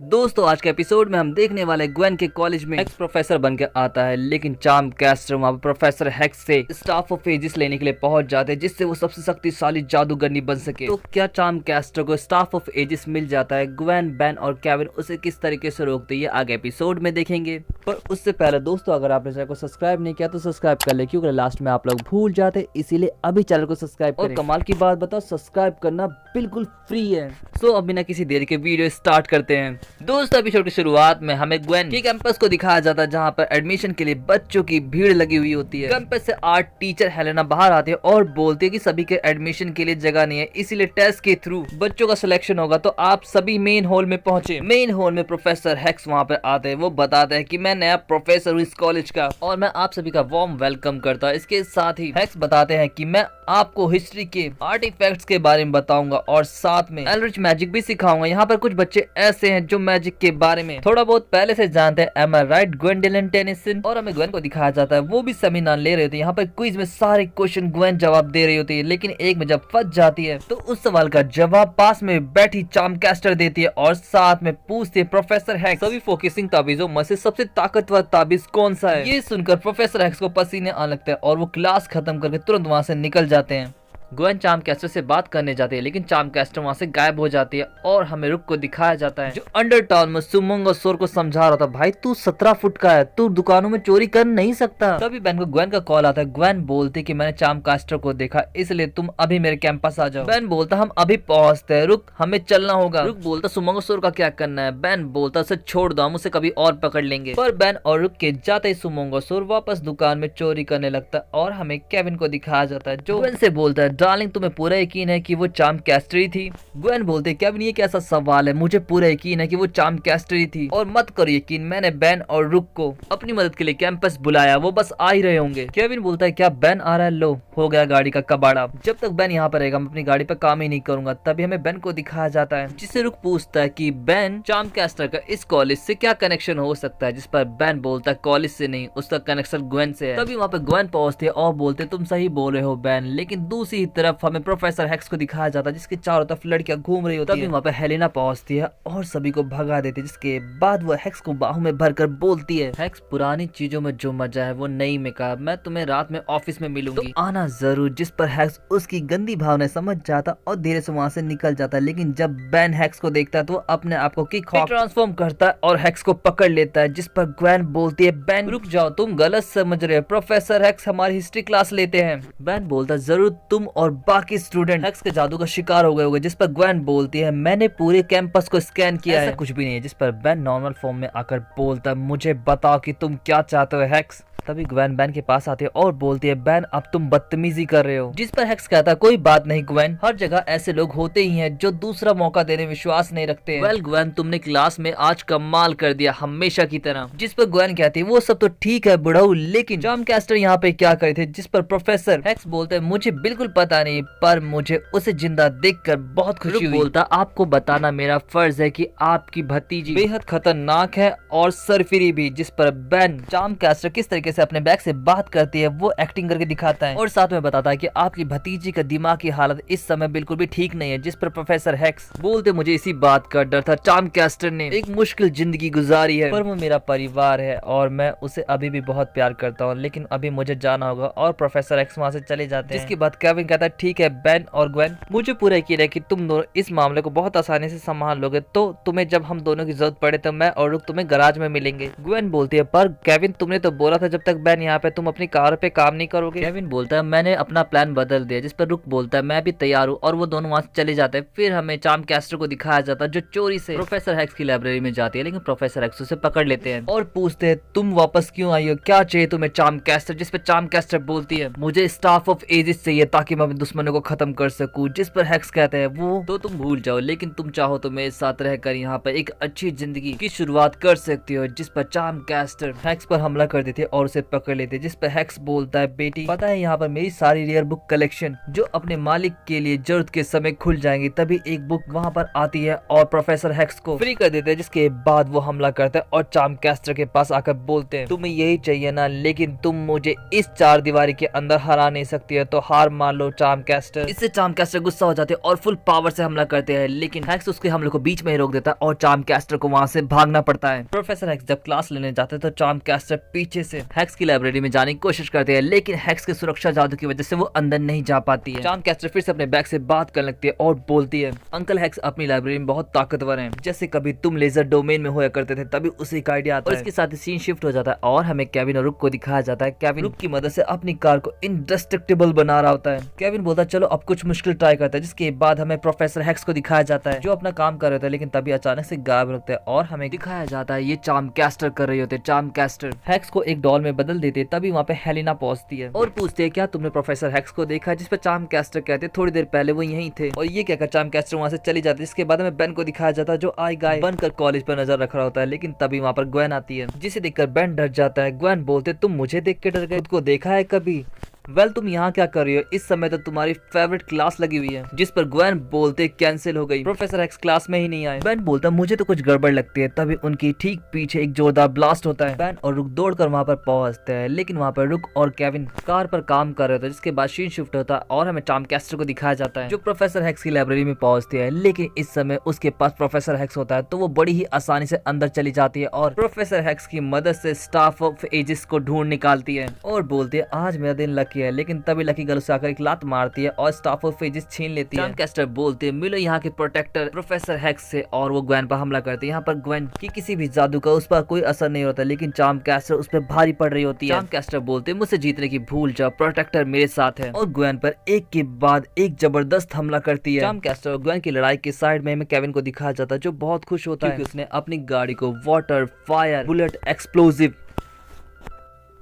दोस्तों आज के एपिसोड में हम देखने वाले ग्वेन के कॉलेज में हेक्स प्रोफेसर बनकर आता है, लेकिन चार्म कैस्टर वहाँ पर प्रोफेसर हेक्स से स्टाफ ऑफ एजिस लेने के लिए पहुंच जाते हैं जिससे वो सबसे शक्तिशाली जादूगरनी बन सके। तो क्या चार्म कैस्टर को स्टाफ ऑफ एजिस मिल जाता है? ग्वेन, बेन और केविन उसे किस तरीके से रोकते हैं आगे एपिसोड में देखेंगे। पर उससे पहले दोस्तों अगर आपने चैनल को सब्सक्राइब नहीं किया तो सब्सक्राइब कर ले, क्योंकि लास्ट में आप लोग भूल जाते, इसीलिए अभी चैनल को सब्सक्राइब करें। और कमाल की बात बताओ, सब्सक्राइब करना बिल्कुल फ्री है। सो अब बिना किसी देरी के वीडियो स्टार्ट करते हैं। दोस्तों एपिसोड की शुरुआत में हमें ग्वेन के कैंपस को दिखाया जाता है, जहाँ पर एडमिशन के लिए बच्चों की भीड़ लगी हुई होती है। कैंपस से आर्ट टीचर हेलेना बाहर आती है और बोलती है कि सभी के एडमिशन के लिए जगह नहीं है, इसीलिए टेस्ट के थ्रू बच्चों का सिलेक्शन होगा, तो आप सभी मेन हॉल में पहुंचे। मेन हॉल में प्रोफेसर हेक्स वहाँ पर आते हैं। वो बताते हैं कि मैं नया प्रोफेसर हूँ इस कॉलेज का और मैं आप सभी का वार्म वेलकम करता हूँ। इसके साथ ही हेक्स बताते हैं कि मैं आपको हिस्ट्री के आर्टिफैक्ट्स के बारे में बताऊंगा और साथ में एल्डरिच मैजिक भी सिखाऊंगा। यहाँ पर कुछ बच्चे ऐसे हैं जो मैजिक के बारे में थोड़ा बहुत पहले से जानते हैं। एम आई राइट ग्वेंडोलिन टेनिसन? और हमें ग्वेन को दिखाया जाता है वो भी सेमिनार ले रही होती है। यहाँ पर क्विज में सारे क्वेश्चन ग्वेन जवाब दे रही होती है, लेकिन एक में जब फंस जाती है तो उस सवाल का जवाब पास में बैठी चार्म कैस्टर देती है और साथ में पूछती है प्रोफेसर हेक्स सभी फोकसिंग ताबीजों में से सबसे ताकतवर ताबीज कौन सा है। ये सुनकर प्रोफेसर हेक्स को पसीने आने लगता है और वो क्लास खत्म करके तुरंत वहाँ से निकल जाते हैं। ग्वेन चार्म कैस्टर से बात करने जाती है, लेकिन चार्म कैस्टर वहाँ से गायब हो जाती है और हमें रुक को दिखाया जाता है जो अंडर टाउन में सुमंग और सोर को समझा रहा था, भाई तू 17 फुट का है, तू दुकानों में चोरी कर नहीं सकता। तभी बेन को ग्वेन का कॉल आता है। ग्वेन बोलती कि मैंने चार्म कैस्टर को देखा, इसलिए तुम अभी मेरे कैंपस आ जाओ। बेन बोलता हम अभी पहुँचते हैं, रुक हमें चलना होगा। रुक बोलता सुमंग और सोर का क्या करना है? बेन बोलता उसे छोड़ दो, हम उसे कभी और पकड़ लेंगे। पर बेन और रुक के जाते ही सुमंग और सोर वापस दुकान में चोरी करने लगता है और हमें केविन को दिखाया जाता है जो ग्वेन से बोलता है, डार्लिंग तुम्हें पूरा यकीन है कि वो चार्म कैस्टर थी? ग्वेन बोलते केविन ये कैसा सवाल है, मुझे पूरा यकीन है कि वो चार्म कैस्टर थी और मत करो यकीन, मैंने बेन और रुक को अपनी मदद के लिए कैंपस बुलाया, वो बस आ ही रहे होंगे। केविन बोलता है क्या बेन आ रहा है? लो हो गया गाड़ी का कबाड़ा, जब तक बेन यहाँ पर रहेगा मैं अपनी गाड़ी पर काम ही नहीं करूंगा। तभी हमें बेन को दिखाया जाता है जिससे रुक पूछता है कि बेन चार्म कैस्टर का इस कॉलेज से क्या कनेक्शन हो सकता है, जिस पर बेन बोलता है कॉलेज से नहीं, उसका कनेक्शन ग्वेन से है। तभी वहाँ पे ग्वेन पहुंचती है और बोलते तुम सही बोल रहे हो बेन, लेकिन दूसरी तरफ हमें प्रोफेसर हेक्स को दिखाया जाता है जिसके चारों तरफ लड़कियां घूम रही होती है। तभी वहाँ पे हेलेना पहुंचती है और सभी को भगा देती है, जिसके बाद वो हेक्स को बाहों में भरकर बोलती है हेक्स पुरानी चीजों में जो मजा है वो नई में का, मैं तुम्हें रात में ऑफिस में मिलूंगी, तो आना जरूर। जिस पर हेक्स उसकी गंदी भावना समझ जाता और धीरे से वहाँ से निकल जाता है। लेकिन जब बेन हेक्स को देखता है तो वो अपने आप को किक ट्रांसफॉर्म करता है और हेक्स को पकड़ लेता है, जिस पर ग्वेन बोलती है बेन रुक जाओ, तुम गलत समझ रहे हो, प्रोफेसर हेक्स हमारी हिस्ट्री क्लास लेते हैं। बेन बोलता है जरूर तुम और बाकी स्टूडेंट हेक्स के जादू का शिकार हो गए होंगे, जिस पर ग्वेन बोलती है मैंने पूरे कैंपस को स्कैन किया है, कुछ भी नहीं है। जिस पर बेन नॉर्मल फॉर्म में आकर बोलता है मुझे बताओ कि तुम क्या चाहते हो हेक्स। तभी ग्वेन बेन के पास आती है और बोलती है बेन अब तुम बदतमीजी कर रहे हो, जिस पर हेक्स कहता है कोई बात नहीं ग्वेन, हर जगह ऐसे लोग होते ही हैं जो दूसरा मौका देने में विश्वास नहीं रखते हैं। वेल ग्वेन तुमने क्लास में आज कमाल कर दिया हमेशा की तरह। जिस पर ग्वेन कहती है वो सब तो ठीक है बुढ़ऊ, लेकिन चार्म कैस्टर यहाँ पे क्या करे थे? जिस पर प्रोफेसर हेक्स बोलते हैं मुझे बिल्कुल पता नहीं, पर मुझे उसे जिंदा देखकर बहुत खुशी हुई। बोलता आपको बताना मेरा फर्ज है कि आपकी भतीजी बेहद खतरनाक है और सरफिरी भी। जिस पर बेन चार्म कैस्टर किस तरीके से अपने बैग से बात करती है वो एक्टिंग करके दिखाता है और साथ में बताता है कि आपकी भतीजी का दिमाग की हालत इस समय बिल्कुल भी ठीक नहीं है। जिस पर प्रोफेसर हेक्स बोलते मुझे इसी बात का डर था, चार्म कैस्टर ने एक मुश्किल जिंदगी गुजारी है पर वो मेरा परिवार है और मैं उसे अभी भी बहुत प्यार करता हूँ, लेकिन अभी मुझे जाना होगा। और प्रोफेसर हेक्स वहाँ से चले जाते हैं, जिसके बाद केविन कहता है ठीक है बेन और ग्वेन मुझे पूरा यकीन है कि तुम दोनों इस मामले को बहुत आसानी से संभाल लोगे, तो तुम्हें जब हम दोनों की जरूरत पड़े तो मैं और रुक तुम्हें गराज में मिलेंगे। ग्वेन बोलती है पर केविन तुमने तो बोला था जब तक बेन यहाँ पे तुम अपनी कार पे काम नहीं करोगे। केविन बोलता है मैंने अपना प्लान बदल दिया। जिस पर रुक बोलता है मैं भी तैयार हूँ और वो दोनों वहाँ से चले जाते हैं। फिर हमें चार्म कैस्टर को दिखाया जाता है जो चोरी से प्रोफेसर हेक्स की लाइब्रेरी में जाती है, लेकिन प्रोफेसर हेक्स उसे पकड़ लेते हैं और पूछते हैं तुम वापस क्यों आई हो, क्या चाहिए तुम्हें चार्म कैस्टर? जिस पर चार्म कैस्टर बोलती है मुझे स्टाफ ऑफ एजिस चाहिए ताकि मैं अपने दुश्मनों को खत्म कर सकूं। जिस पर हेक्स कहते हैं वो तो तुम भूल जाओ, लेकिन तुम चाहो तो मेरे साथ रहकर यहाँ पर एक अच्छी जिंदगी की शुरुआत कर सकती हो। जिस पर चार्म कैस्टर हेक्स पर हमला कर देते और उसे पकड़ लेते। जिस पर हेक्स बोलता है बेटी पता है यहाँ पर मेरी सारी रेयर बुक कलेक्शन जो अपने मालिक के लिए जरूरत के समय खुल जाएंगी। तभी एक बुक वहाँ पर आती है और प्रोफेसर हेक्स को फ्री कर देते हैं, जिसके बाद वो हमला करता है और चार्म कैस्टर के पास आकर बोलते हैं तुम्हें यही चाहिए ना, लेकिन तुम मुझे इस चार दीवारी के अंदर हरा नहीं सकती है, तो हार मान लो चार्म कैस्टर। इससे चार्म कैस्टर गुस्सा हो जाते हैं और फुल पावर से हमला करते हैं, लेकिन हैक्स उसके हमले को बीच में ही रोक देता है और चार्म कैस्टर को वहां से भागना पड़ता है। प्रोफेसर हैक्स जब क्लास लेने जाते हैं तो चार्म कैस्टर पीछे से हैक्स की लाइब्रेरी में जाने की कोशिश करते हैं, लेकिन हैक्स के सुरक्षा जादू की वजह से वो अंदर नहीं जा पाती है। चार्म कैस्टर फिर से अपने बैग से बात करने लगती है और बोलती है, अंकल हैक्स अपनी लाइब्रेरी में बहुत ताकतवर हैं, जैसे कभी तुम लेजर डोमेन में होया करते थे तभी उसी का आइडिया आता है। और इसके साथ ही सीन शिफ्ट हो जाता है और हमें केविन और रुक को दिखाया जाता है। केविन रुक की मदद से अपनी कार को इंडेस्ट्रक्टिबल बना रहा होता है। केविन बोलता है चलो अब कुछ मुश्किल ट्राई करता है, जिसके बाद हमें प्रोफेसर हैक्स को दिखाया जाता है जो अपना काम कर रहे थे, लेकिन तभी अचानक से गायब होते हैं और हमें दिखाया जाता है ये चार्म कैस्टर कर रहे होते। चार्म कैस्टर हैक्स को एक डॉल में बदल देते, तभी वहाँ पे हेलिना पहुंचती है और पूछते हैं क्या तुमने प्रोफेसर हैक्स को देखा है, जिस पर चार्म कैस्टर कहते थोड़ी देर पहले वो यहीं थे। और ये कहकर चार्म कैस्टर वहाँ से चली जाती है। इसके बाद हमें बेन को दिखाया जाता है जो आई गाय बनकर कॉलेज पर नजर रख रहा होता है, लेकिन तभी वहाँ पर ग्वेन आती है जिसे देखकर बेन डर जाता है। ग्वेन बोलते तुम मुझे देख के डर गए, खुद को देखा है कभी? वेल तुम यहाँ क्या कर रही हो? इस समय तो तुम्हारी फेवरेट क्लास लगी हुई है, जिस पर ग्वेन बोलते कैंसिल हो गई, प्रोफेसर हैक्स क्लास में ही नहीं आए। बेन बोलता मुझे तो कुछ गड़बड़ लगती है, तभी उनकी ठीक पीछे एक जोरदार ब्लास्ट होता है। बेन और रुक दौड़कर वहाँ पर पहुंचते हैं, लेकिन वहाँ पर रुक और केविन कार पर काम कर रहे थे। जिसके बाद सीन शिफ्ट होता है और हमें चार्म कैस्टर को दिखाया जाता है जो प्रोफेसर हैक्स की लाइब्रेरी में पहुंचती है, लेकिन इस समय उसके पास प्रोफेसर हैक्स होता है तो वो बड़ी ही आसानी से अंदर चली जाती है और प्रोफेसर हैक्स की मदद से स्टाफ ऑफ एजिस को ढूंढ निकालती है और बोलती है आज मेरा दिन लकी है, लेकिन तभी की गर्ल से आकर एक लात मारती है और स्टाफ ऑफ एजिस छीन लेती है। चार्म कैस्टर बोलते हैं मिलो यहाँ के प्रोटेक्टर प्रोफेसर हैक्स से और वो ग्वेन पर हमला करते हैं। यहाँ पर ग्वेन की किसी भी जादू का उस पर कोई असर नहीं होता, लेकिन चार्म कैस्टर उस पर भारी पड़ रही होती है। चार्म कैस्टर बोलते हैं मुझसे जीतने की भूल जाओ, प्रोटेक्टर मेरे साथ है, और ग्वेन पर एक के बाद एक जबरदस्त हमला करती है। चार्म कैस्टर और ग्वेन की लड़ाई के साइड में हमें केविन को दिखाया जाता है जो बहुत खुश होता है क्योंकि उसने अपनी गाड़ी को water, fire, bullet, explosive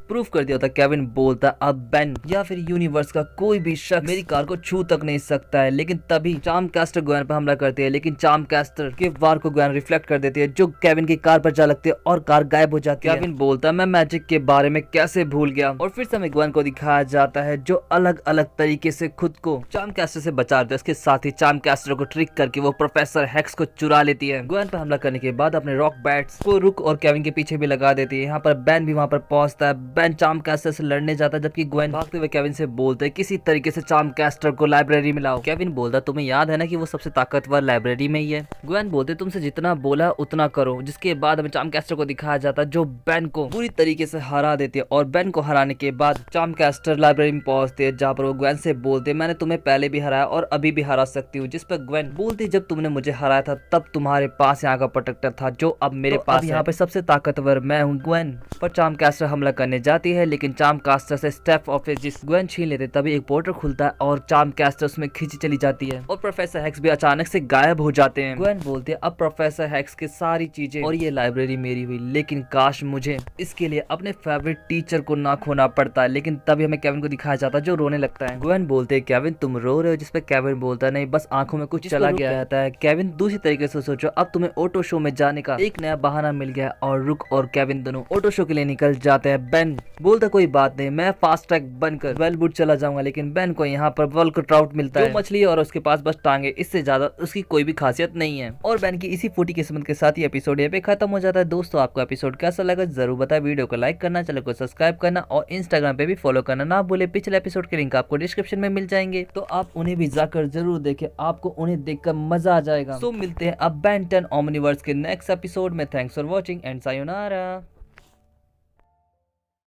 proof कर दिया था। केविन बोलता अब बेन या फिर यूनिवर्स का कोई भी शख्स मेरी कार को छू तक नहीं सकता है, लेकिन तभी चार्म कैस्टर ग्वेन पर हमला करती है, लेकिन चार्म कैस्टर के वार को ग्वेन रिफ्लेक्ट कर देती है जो केविन की कार पर जा लगती है और कार गायब हो जाती है। केविन बोलता मैं मैजिक के बारे में कैसे भूल गया, और फिर से हमें ग्वेन को दिखाया जाता है जो अलग अलग तरीके से खुद को चार्म कैस्टर से बचा देता है। इसके साथ ही चार्म कैस्टर को ट्रिक करके वो प्रोफेसर हैक्स को चुरा लेती है। ग्वेन पर हमला करने के बाद अपने रॉक बैट्स को रुक और केविन के पीछे भी लगा देती है। यहाँ पर बेन भी वहाँ पर पहुंचता है। बेन चार्म कैस्टर से लड़ने जाता है, जबकि ग्वेन भागते हुए केविन से बोलते हैं किसी तरीके से चार्म कैस्टर को लाइब्रेरी में लाओ। केविन बोलता तुम्हें याद है ना कि वो सबसे ताकतवर लाइब्रेरी में ही है। ग्वेन बोलते तुमसे जितना बोला उतना करो। जिसके बाद हमें चार्म कैस्टर को दिखाया जाता है जो बेन को पूरी तरीके से हरा देती है, और बेन को हराने के बाद चार्म कैस्टर लाइब्रेरी में पहुंचते हैं जहाँ पर वो ग्वेन से बोलते मैंने तुम्हें पहले भी हराया और अभी भी हरा सकती हूँ। जिस पर ग्वेन बोलती जब तुमने मुझे हराया था तब तुम्हारे पास यहाँ का प्रोटेक्टर था जो अब मेरे पास यहाँ पे सबसे ताकतवर मैं हूँ। ग्वेन पर चार्म कैस्टर हमला करने जाती है, लेकिन चार्म कैस्टर से स्टेप ऑफ एजिस ग्वेन छीन लेते, तभी एक पोर्टल खुलता है और चार्म कैस्टर उसमें खींची चली जाती है और प्रोफेसर हैक्स भी अचानक से गायब हो जाते हैं। ग्वेन बोलते हैं अब प्रोफेसर हैक्स की सारी चीजें और ये लाइब्रेरी मेरी हुई, लेकिन काश मुझे इसके लिए अपने फेवरेट टीचर को ना खोना पड़ता है। लेकिन तभी हमें केविन को दिखाया जाता है जो रोने लगता है। ग्वेन बोलते हैं केविन तुम रो रहे हो, जिस पे केविन बोलता है नहीं बस आंखों में कुछ चला गया रहता है। केविन दूसरी तरीके से सोचो अब तुम्हें ऑटो शो में जाने का एक नया बहाना मिल गया, और रुक और केविन दोनों ऑटो शो के लिए निकल जाते हैं। बेन बोलता कोई बात नहीं मैं फास्ट ट्रैक बनकर वेलवुड चला जाऊंगा, लेकिन बेन को यहाँ पर वल्कर ट्राउट मिलता है जो मछली और उसके पास बस टांगे, इससे ज्यादा उसकी कोई भी खासियत नहीं है। और बेन की इसी फूटी किस्मत के साथ ये एपिसोड यहाँ पे खत्म हो जाता है। दोस्तों आपको एपिसोड कैसा लगा जरूर बताएं, वीडियो को लाइक करना, चैनल को सब्सक्राइब करना और इंस्टाग्राम पे भी फॉलो करना ना भूले। पिछले एपिसोड के लिंक आपको डिस्क्रिप्शन में मिल जाएंगे, तो आप उन्हें भी जाकर जरूर देखें, आपको उन्हें देखकर मजा आ जाएगा। तो मिलते हैं अब बेन 10 ओमनीवर्स के नेक्स्ट एपिसोड में। Thanks for watching and sayonara.